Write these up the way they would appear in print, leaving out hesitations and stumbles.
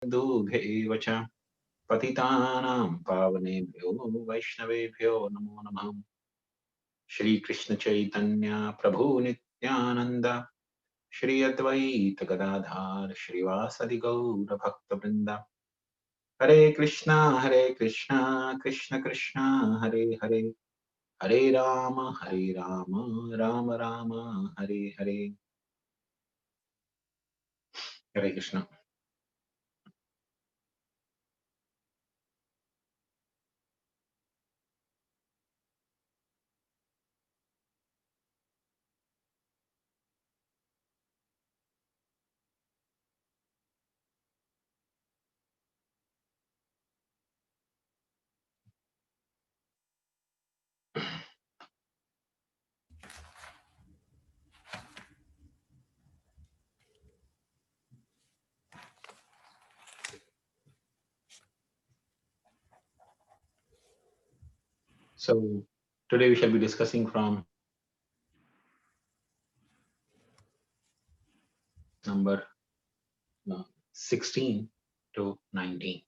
दूभेव च पतितानां पावनेभ्यो वैष्णवेभ्यो नमो नमः। श्री कृष्ण चैतन्य प्रभु नित्यानंद श्री अद्वैत गदाधार श्रीवासदि गौर भक्त वृंदा। हरे कृष्णा कृष्ण कृष्णा हरे हरे, हरे राम राम राम हरे हरे। हरे Krishna. So today we shall be discussing from number 16 to 19.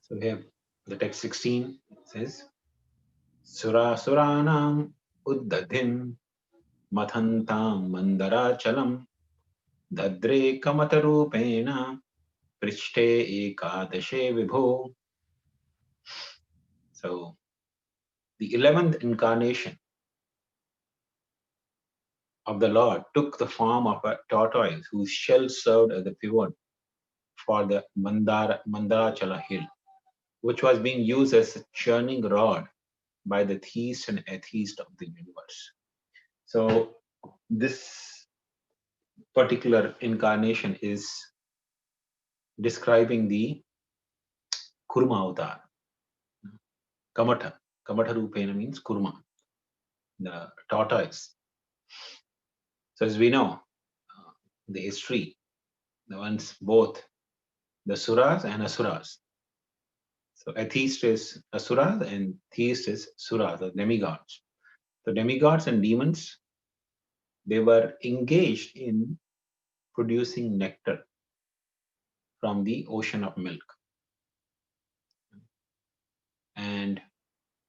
So we have the text 16 says, Sura Suranam Uddadhim Mathantam Mandarachalam Dadre Kamatarupena Prishte Ekadashe Vibho. So the 11th incarnation of the Lord took the form of a tortoise whose shell served as the pivot for the Mandarachala hill, which was being used as a churning rod by the theists and atheists of the universe. So this particular incarnation is describing the Kurma avatar. Kamatha. Kamatha Rupena means Kurma, the tortoise. So as we know, the history, the ones both the Suras and Asuras. So atheist is Asuras and theist is Suras, the demigods. So demigods and demons, they were engaged in producing nectar from the ocean of milk. And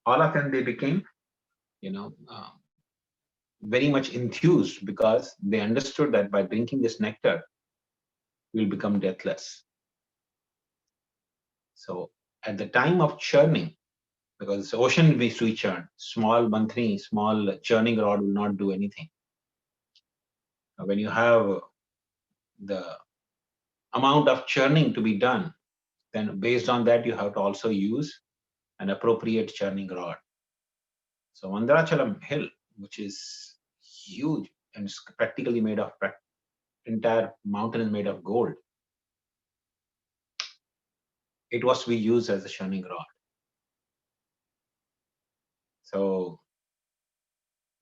all of them, they became, very much enthused because they understood that by drinking this nectar, we'll become deathless. So at the time of churning, because the ocean needs to be churned, small manthri, small churning rod will not do anything. When you have the amount of churning to be done, then based on that, you have to also use an appropriate churning rod. So Mandarachalam hill, which is huge and it's practically made of, entire mountain is made of gold. It was to be used as a churning rod. So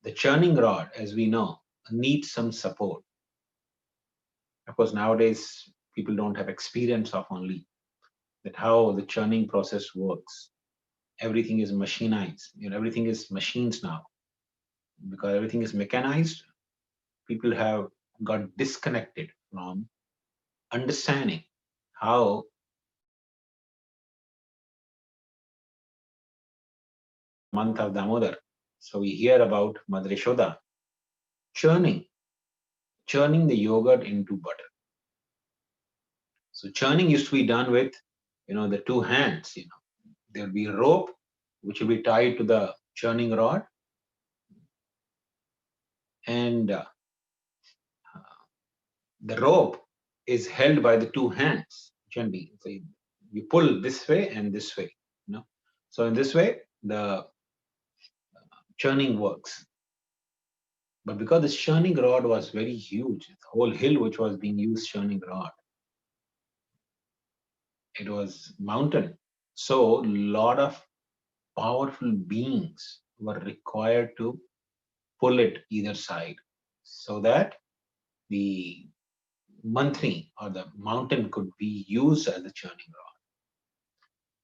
the churning rod, as we know, needs some support. Of course, nowadays people don't have experience of only that how the churning process works. Everything is machinized. Everything is machines now. Because everything is mechanized, people have got disconnected from understanding how month of Damodar. So we hear about Mother Yashoda churning the yogurt into butter. So churning used to be done with, the two hands. There will be a rope which will be tied to the churning rod, and the rope is held by the two hands. Generally, so you pull this way and this way. So in this way, the churning works. But because this churning rod was very huge, the whole hill which was being used churning rod, it was mountain. So a lot of powerful beings were required to pull it either side so that the manthri or the mountain could be used as a churning rod.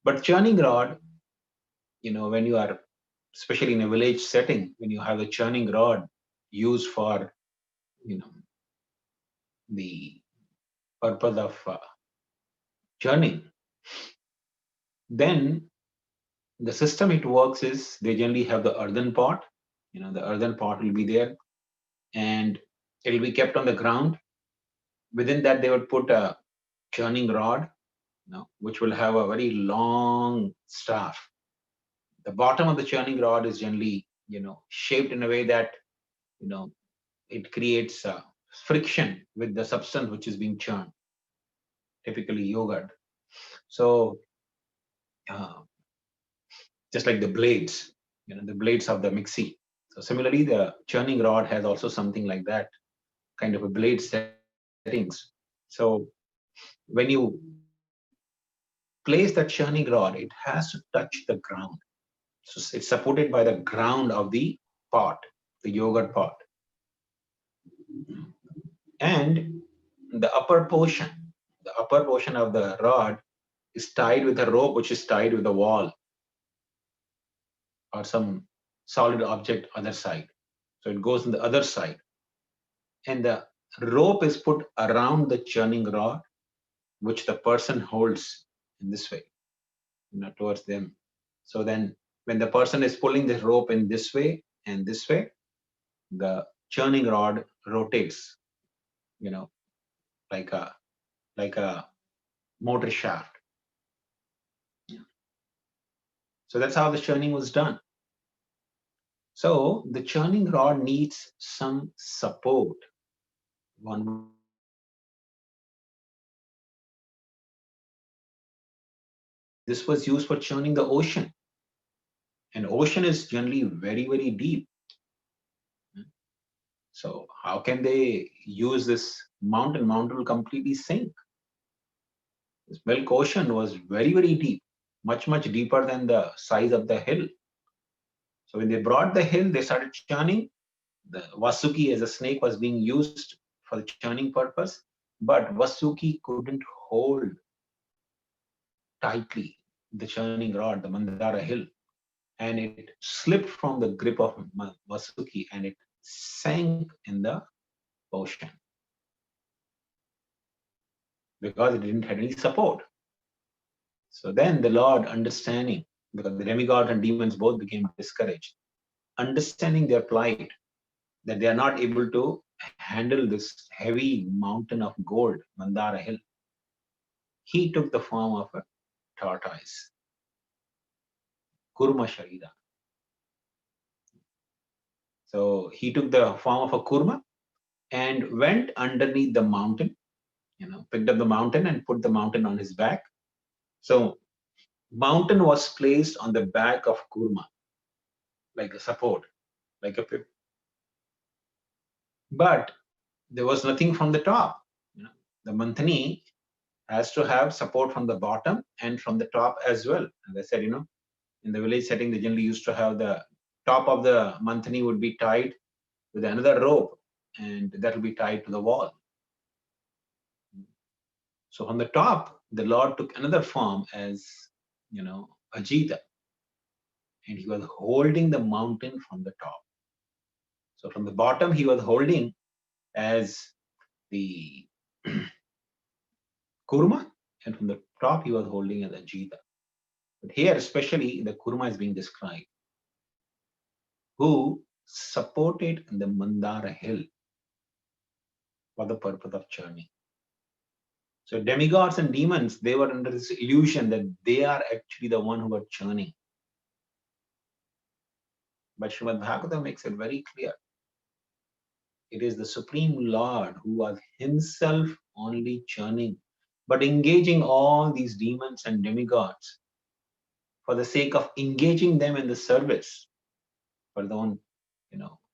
But churning rod, when you are, especially in a village setting, when you have a churning rod, used for, the purpose of churning, then the system it works is they generally have the earthen pot. The earthen pot will be there, and it will be kept on the ground. Within that, they would put a churning rod, which will have a very long staff. The bottom of the churning rod is generally, shaped in a way that, it creates friction with the substance which is being churned, typically yogurt. So, uh, just like the blades, the blades of the mixie. So similarly, the churning rod has also something like that, kind of a blade settings. So when you place that churning rod, it has to touch the ground. So it's supported by the ground of the pot, the yogurt pot. And the upper portion of the rod is tied with a rope which is tied with a wall or some solid object other side. So it goes on the other side. And the rope is put around the churning rod, which the person holds in this way, towards them. So then when the person is pulling the rope in this way and this way, the churning rod rotates, like a motor shaft. So that's how the churning was done. So the churning rod needs some support. One would say that this was used for churning the ocean. And ocean is generally very, very deep. So how can they use this mountain? Mountain will completely sink. This milk ocean was very, very deep, much, much deeper than the size of the hill. So when they brought the hill, they started churning. The Vasuki as a snake was being used for the churning purpose, but Vasuki couldn't hold tightly the churning rod, the Mandara hill, and it slipped from the grip of Vasuki and it sank in the ocean because it didn't have any support. So then the Lord, understanding, because the demigod and demons both became discouraged, understanding their plight, that they are not able to handle this heavy mountain of gold, Mandara hill, he took the form of a tortoise, Kurma Sharira. So he took the form of a Kurma and went underneath the mountain, picked up the mountain and put the mountain on his back. So mountain was placed on the back of Kurma, like a support, like a pip. But there was nothing from the top. The Manthani has to have support from the bottom and from the top as well. As I said, in the village setting, they generally used to have the top of the Manthani would be tied with another rope, and that will be tied to the wall. So on the top, the Lord took another form as, Ajita, and he was holding the mountain from the top. So from the bottom, he was holding as the Kurma, and from the top, he was holding as Ajita. But here, especially, the Kurma is being described, who supported the Mandara hill for the purpose of churning. So demigods and demons, they were under this illusion that they are actually the one who are churning. But Srimad Bhagavatam makes it very clear. It is the Supreme Lord who was himself only churning, but engaging all these demons and demigods for the sake of engaging them in the service for their own,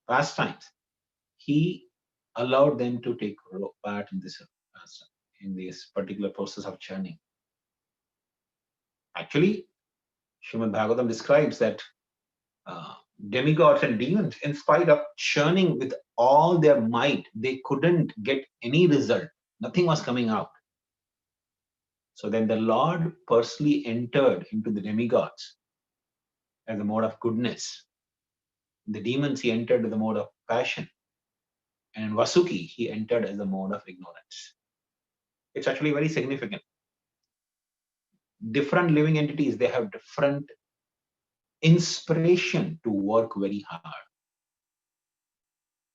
pastimes. He allowed them to take part in this pastime, in this particular process of churning. Actually, Srimad Bhagavatam describes that demigods and demons, in spite of churning with all their might, they couldn't get any result. Nothing was coming out. So then the Lord personally entered into the demigods as a mode of goodness. The demons, he entered with the mode of passion. And in Vasuki, he entered as a mode of ignorance. It's actually very significant. Different living entities, they have different inspiration to work very hard.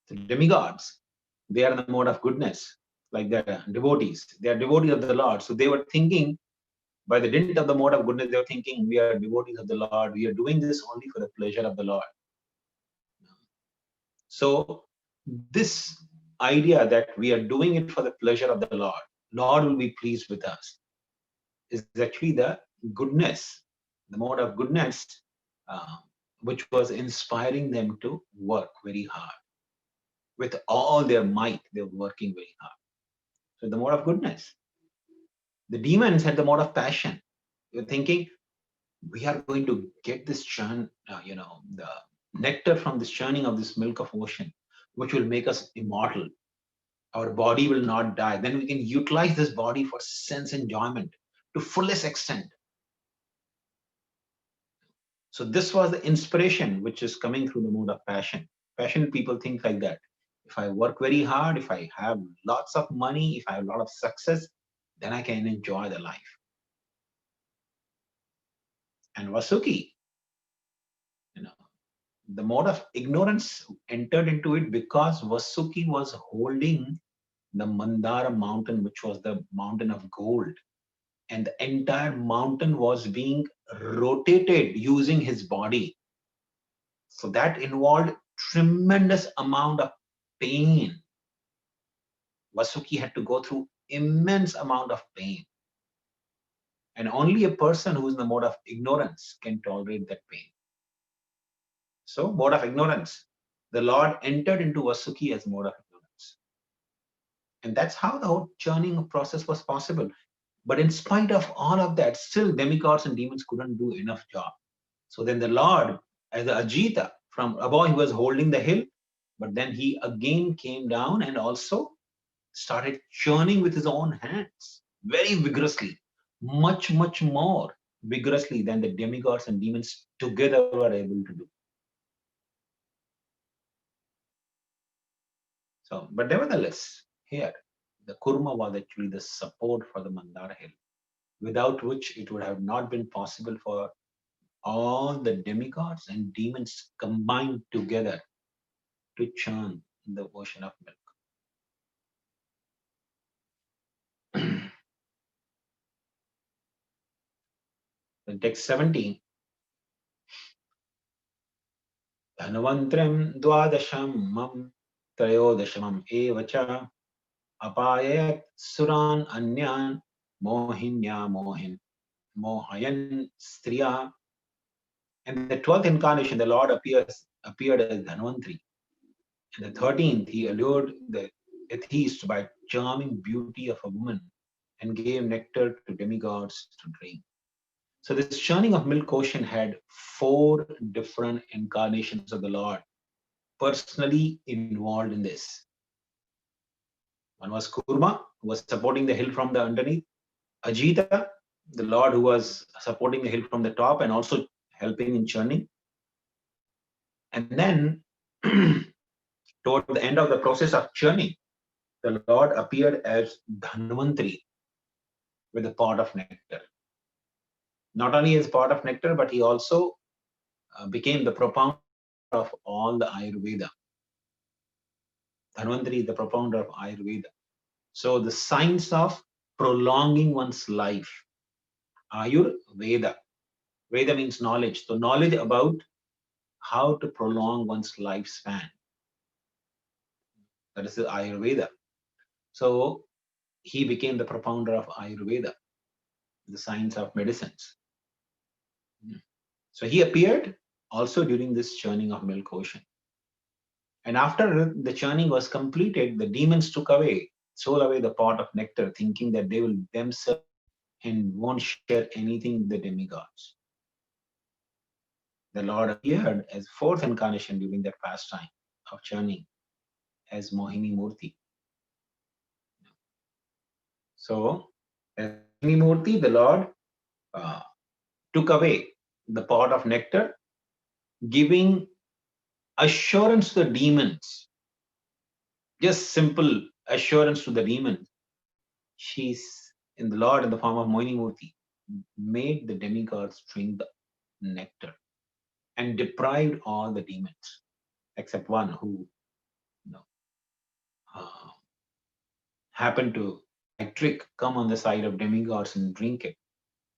The demigods, they are in the mode of goodness, like the devotees. They are devotees of the Lord. So they were thinking, by the dint of the mode of goodness, they were thinking, we are devotees of the Lord. We are doing this only for the pleasure of the Lord. So this idea that we are doing it for the pleasure of the Lord will be pleased with us, is actually the goodness, the mode of goodness, uh, which was inspiring them to work very hard. With all their might, they were working very hard. So the mode of goodness. The demons had the mode of passion. You're thinking, we are going to get this churn, the nectar from this churning of this milk of ocean, which will make us immortal. Our body will not die. Then we can utilize this body for sense enjoyment to fullest extent. So this was the inspiration which is coming through the mode of passion. Passionate people think like that. If I work very hard, if I have lots of money, if I have a lot of success, then I can enjoy the life. And Vasuki, the mode of ignorance entered into it because Vasuki was holding the Mandara mountain, which was the mountain of gold. And the entire mountain was being rotated using his body. So that involved tremendous amount of pain. Vasuki had to go through immense amount of pain. And only a person who is in the mode of ignorance can tolerate that pain. So, mode of ignorance. The Lord entered into Vasuki as mode of ignorance. And that's how the whole churning process was possible. But in spite of all of that, still demigods and demons couldn't do enough job. So then the Lord, as the Ajita, from above he was holding the hill, but then he again came down and also started churning with his own hands very vigorously, much, much more vigorously than the demigods and demons together were able to do. So, but nevertheless, here, the Kurma was actually the support for the Mandara hill, without which it would have not been possible for all the demigods and demons combined together to churn the ocean of milk. In text 17, Dhanvantrim dwadasham mam trayodashamam evacha apayat suran anyan mohinya mohayan striya. And the 12th incarnation, the Lord appeared as Dhanvantri. And the 13th, he allured the atheist by charming beauty of a woman and gave nectar to demigods to drink. So this churning of milk ocean had 4 different incarnations of the Lord personally involved in this. One was Kurma, who was supporting the hill from the underneath. Ajita, the Lord who was supporting the hill from the top and also helping in churning. And then toward the end of the process of churning, the Lord appeared as Dhanvantri with a pot of nectar. Not only as pot of nectar, but he also became the propounder of all the Ayurveda. Dhanvantri is the propounder of Ayurveda. So the science of prolonging one's life, Ayurveda. Veda means knowledge. So knowledge about how to prolong one's lifespan. That is the Ayurveda. So he became the propounder of Ayurveda, the science of medicines. So he appeared also during this churning of milk ocean. And after the churning was completed, the demons stole away the pot of nectar, thinking that they will themselves and won't share anything with the demigods. The Lord appeared as 4th incarnation during that pastime of churning as Mohini Murti. So, as Mohini Murti, the Lord took away the pot of nectar, giving assurance to the demons just simple assurance to the demon. She's in the Lord in the form of Moini Murti, made the demigods drink the nectar and deprived all the demons except one who, you know, uh, happened to, by trick, come on the side of demigods and drink it.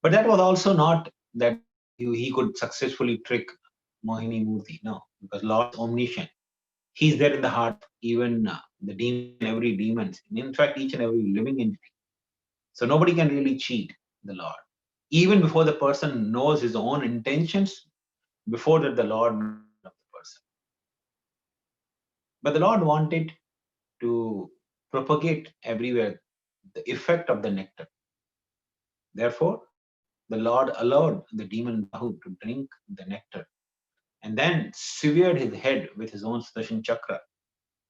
But that was also not that he could successfully trick Mohini Murti. No, because Lord is omniscient. He's there in the heart, even the demon, every demon. In fact, each and every living entity. So nobody can really cheat the Lord. Even before the person knows his own intentions, before that the Lord knows of the person. But the Lord wanted to propagate everywhere the effect of the nectar. Therefore, the Lord allowed the demon Rahu to drink the nectar and then severed his head with his own Sudarshan Chakra,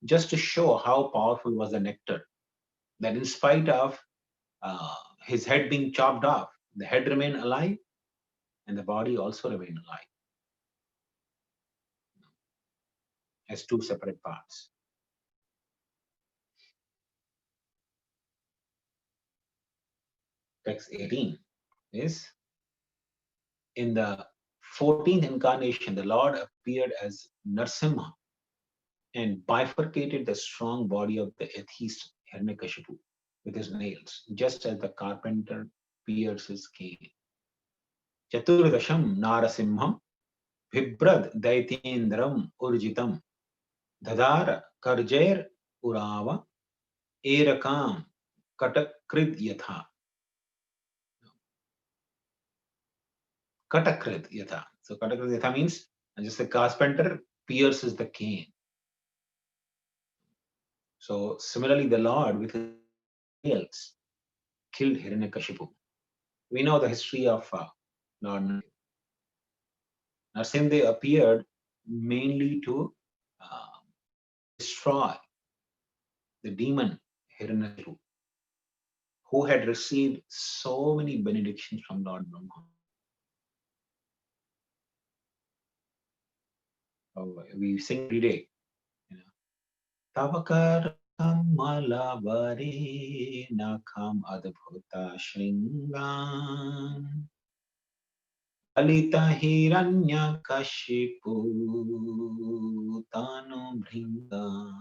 just to show how powerful was the nectar. That in spite of his head being chopped off, the head remained alive and the body also remained alive as two separate parts. Text 18 is, in the 14th incarnation, the Lord appeared as Narsimha and bifurcated the strong body of the atheist Hiranyakashipu with his nails, just as the carpenter pierces cane. Chaturdasham Narasimham Vibrad Daitendram Urjitam Dadara Karjair Urava Erakam Katakrid Yatha. Katakrid Yatha. So Katakrid Yatha means just the carpenter pierces the cane. So similarly, the Lord with his nails killed Hiranyakashipu. We know the history of Lord Narasimha appeared mainly to uh, destroy the demon Hiranyakashipu, who had received so many benedictions from Lord Brahma. We sing every day, you know, Tavakar Malavare Nakam Adbhuta Shringan Alita Hiranya Kashipu Tanu Bringa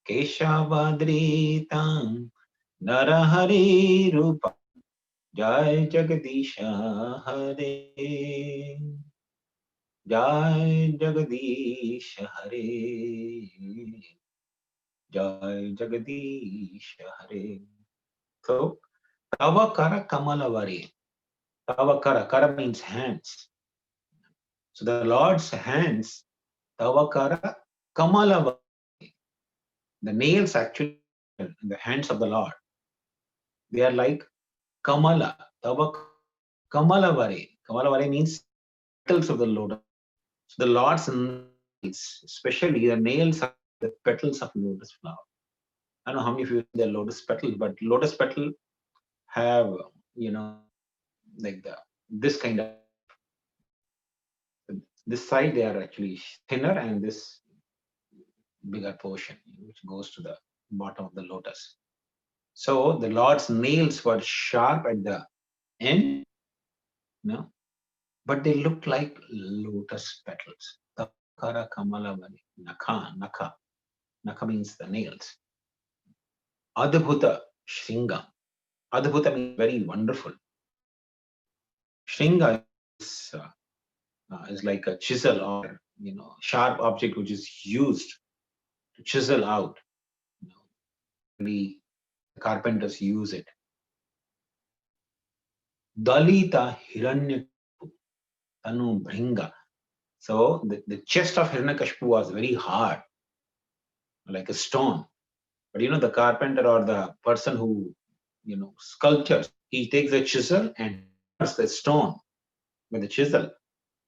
Keshavadritam Narahari Rupa Jai Jagadisha Hare Jai Jagadisha Hare Jai Jagadisha Hare. So Tavakara Kamalavare. Tavakara, Kara means hands. So the Lord's hands, Tavakara Kamalavare. The nails actually in the hands of the Lord, they are like Kamala. Tavakara Kamalavare. Kamalavare means petals of the lotus. So the Lord's nails, especially the nails are the petals of lotus flower. I don't know how many of you see the lotus petals, but lotus petal have, you know, like this kind of, this side they are actually thinner and this bigger portion which goes to the bottom of the lotus. So the Lord's nails were sharp at the end, no, but they looked like lotus petals. Takara Kamalavani, Naka. Naka means the nails. Adbhuta Shringa. Adbhuta means very wonderful. Shringa is like a chisel or, you know, sharp object which is used to chisel out. You know, the carpenters use it. Dalita Hiranya Tanu Bringa. So the chest of Hiranyakashipu was very hard, like a stone. But you know, the carpenter or the person who, you know, sculptures, he takes a chisel and cuts the stone with the chisel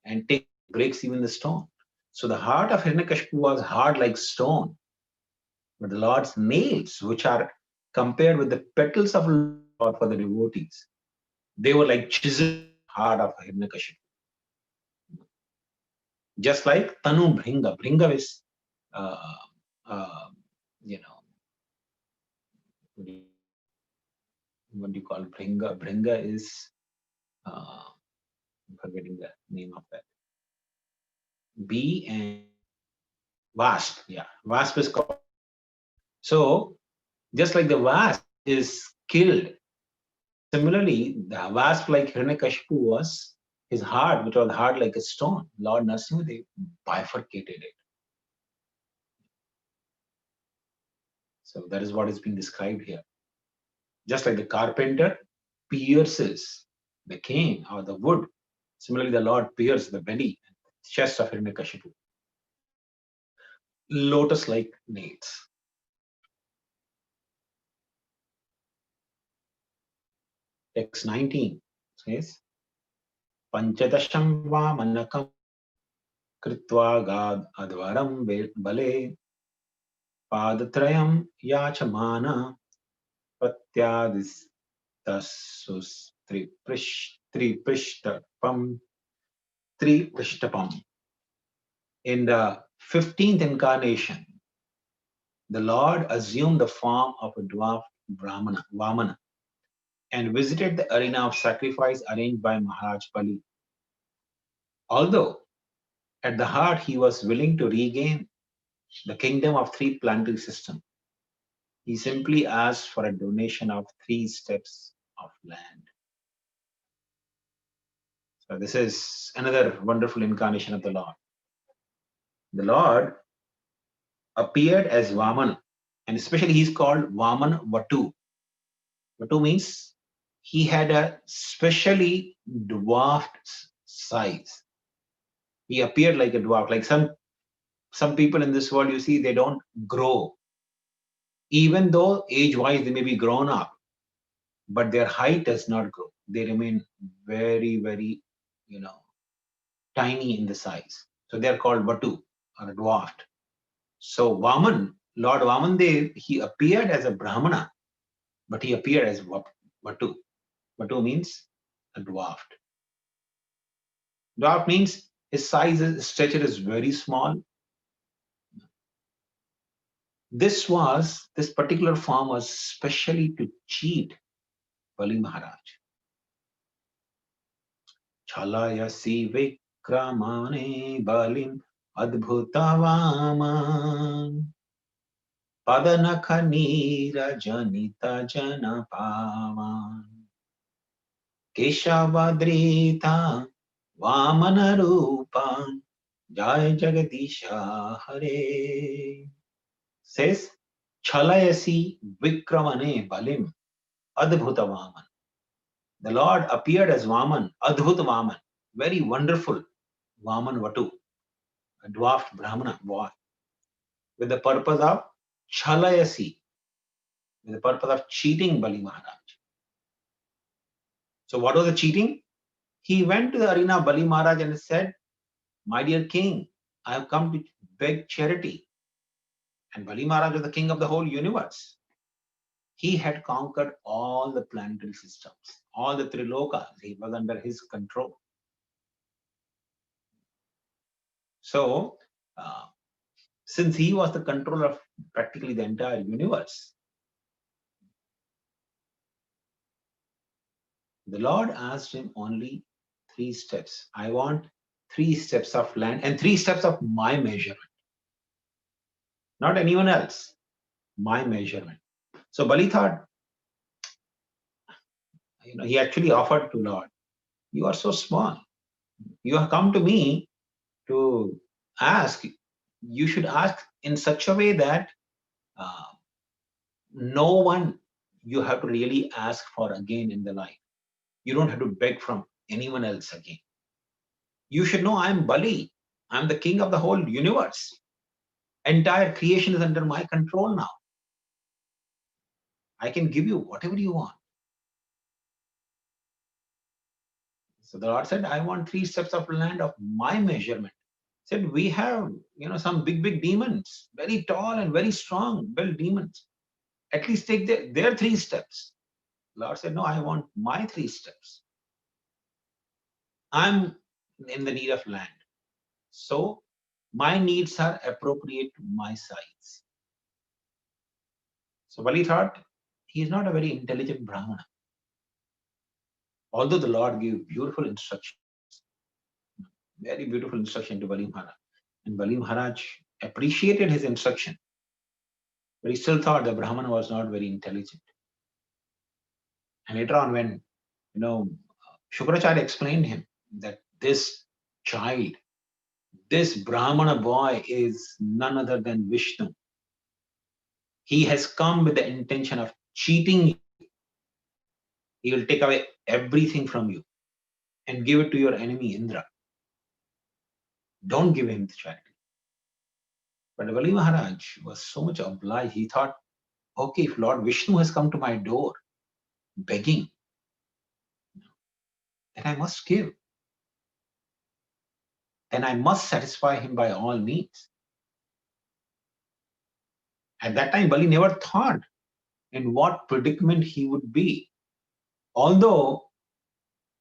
and breaks even the stone. So the heart of Hiranyakashipu was hard like stone. But the Lord's nails, which are compared with the petals of Lord for the devotees, they were like chiseled heart of Hiranyakashipu. Just like Tanu Bringa. Bringa is call Bringa. Bringa is, I'm forgetting the name of that. B and Wasp. Yeah, Wasp is called. So just like the Wasp is killed, similarly, the Wasp like Hiranyakashipu was, his heart, which was hard like a stone, Lord Narasimha bifurcated it. So that is what is being described here. Just like the carpenter pierces the cane or the wood, similarly the Lord pierces the belly and chest of Hiranyakashipu. Lotus-like nails. Text 19 says, Panchadasham vamanakam kritva gad advaram bale padatrayam yachamana pratyadis tasus tripishtapam. In the 15th incarnation, the Lord assumed the form of a dwarf Brahmana, Vamana, and visited the arena of sacrifice arranged by Maharaj Bali. Although at the heart he was willing to regain the kingdom of three planetary systems, he simply asked for a donation of 3 steps of land. So this is another wonderful incarnation of the Lord. The Lord appeared as Vaman, and especially he's called Vaman Vatu. Vatu means he had a specially dwarfed size. He appeared like a dwarf. Like some people in this world, you see, they don't grow. Even though age-wise they may be grown up, but their height does not grow. They remain very, very, tiny in the size. So they are called Vatu, or dwarfed. So Vaman, Lord Vamandev, he appeared as a Brahmana, but he appeared as Vatu. Vatu means a dwarfed. Dwarf means his stature is very small. This particular form was specially to cheat Bali Maharaj. Chalayasi vikramane balim adbhutavaman padanakha nirajanita janapavan keshavadrita vamanarupan jai jagadisha hare. Says Chalayasi vikramane balim adbhutavaman. The Lord appeared as Vaman, Adbhut Vaman, very wonderful Vaman Vatu, a dwarfed Brahmana boy, with the purpose of Chalayasi, with the purpose of cheating Bali Maharaj. So what was the cheating? He went to the arena of Bali Maharaj and said, My dear king, I have come to beg charity. And Bali Maharaj was the king of the whole universe. He had conquered all the planetary systems, all the three lokas. He was under his control. So, since he was the controller of practically the entire universe, the Lord asked him only 3 steps. I want 3 steps of land and 3 steps of my measurement. Not anyone else, my measurement. So Bali thought, he actually offered to Lord, you are so small. You have come to me to ask. You should ask in such a way that no one you have to really ask for again in the life. You don't have to beg from anyone else again. You should know I am Bali. I am the king of the whole universe. Entire creation is under my control now. I can give you whatever you want. So the Lord said, I want 3 steps of land of my measurement. Said, we have, some big demons, very tall and very strong, built demons. At least take their 3 steps. The Lord said, no, I want my 3 steps. I'm in the need of land. So my needs are appropriate to my size. So Bali thought, he is not a very intelligent Brahmana. Although the Lord gave beautiful instructions, very beautiful instruction to Bali Maharaj. And Bali Maharaj appreciated his instruction, but he still thought the Brahmana was not very intelligent. And later on, when Shukracharya explained him that this child, this Brahmana boy is none other than Vishnu. He has come with the intention of cheating you. He will take away everything from you and give it to your enemy Indra. Don't give him the charity. But Bali Maharaj was so much obliged, he thought, okay, if Lord Vishnu has come to my door begging, then I must give. Then I must satisfy him by all means. At that time, Bali never thought in what predicament he would be. Although,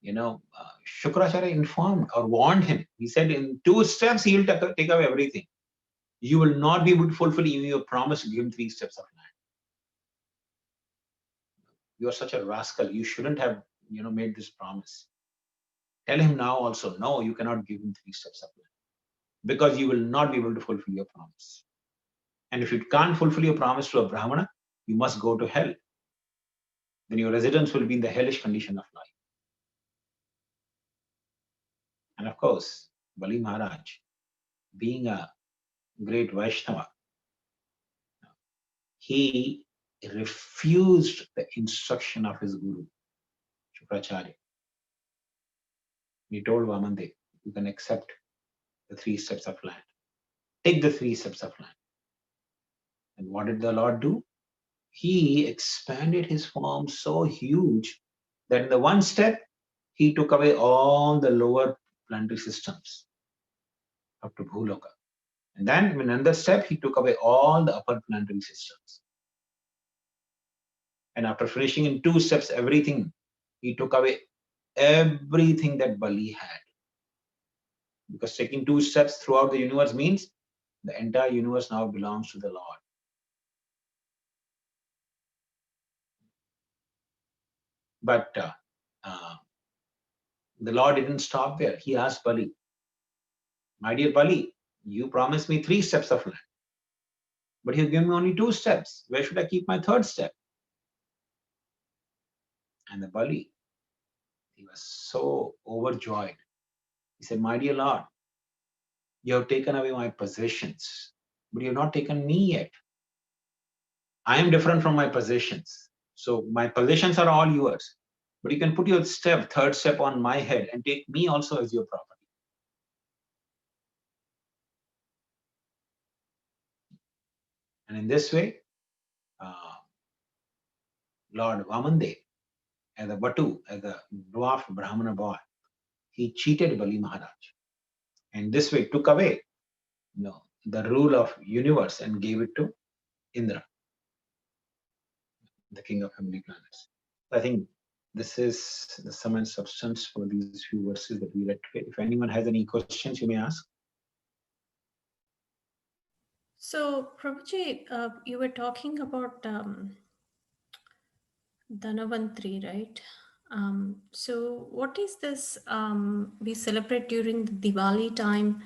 Shukracharya informed or warned him. He said in 2 steps he will take away everything. You will not be able to fulfill even your promise to give him 3 steps of land. You are such a rascal. You shouldn't have, made this promise. Tell him now also, no, you cannot give him 3 steps of land because you will not be able to fulfill your promise. And if you can't fulfill your promise to a Brahmana, you must go to hell. Then your residence will be in the hellish condition of life. And of course, Bali Maharaj, being a great Vaishnava, he refused the instruction of his guru, Shukracharya. He told Vamandev, you can accept the 3 steps of land. Take the 3 steps of land. And what did the Lord do? He expanded his form so huge that in the 1 step, he took away all the lower planetary systems up to Bhuloka. And then in another step, he took away all the upper planetary systems. And after finishing in 2 steps, everything, he took away everything that Bali had. Because taking 2 steps throughout the universe means the entire universe now belongs to the Lord. But the Lord didn't stop there. He asked Bali, my dear Bali, you promised me 3 steps of land. But you gave me only 2 steps. Where should I keep my 3rd step? And the Bali, he was so overjoyed. He said, my dear Lord, you have taken away my possessions, but you have not taken me yet. I am different from my possessions. So my possessions are all yours. But you can put your 3rd step on my head and take me also as your property. And in this way, Lord Vamandev, as a Batu, as a dwarf Brahmana boy, he cheated Bali Maharaj. And this way took away the rule of universe and gave it to Indra, the king of heavenly planets. I think this is the sum and substance for these few verses that we read today. If anyone has any questions, you may ask. So, Prabhuji, you were talking about Dhanavantri, right? So, what is this we celebrate during the Diwali time?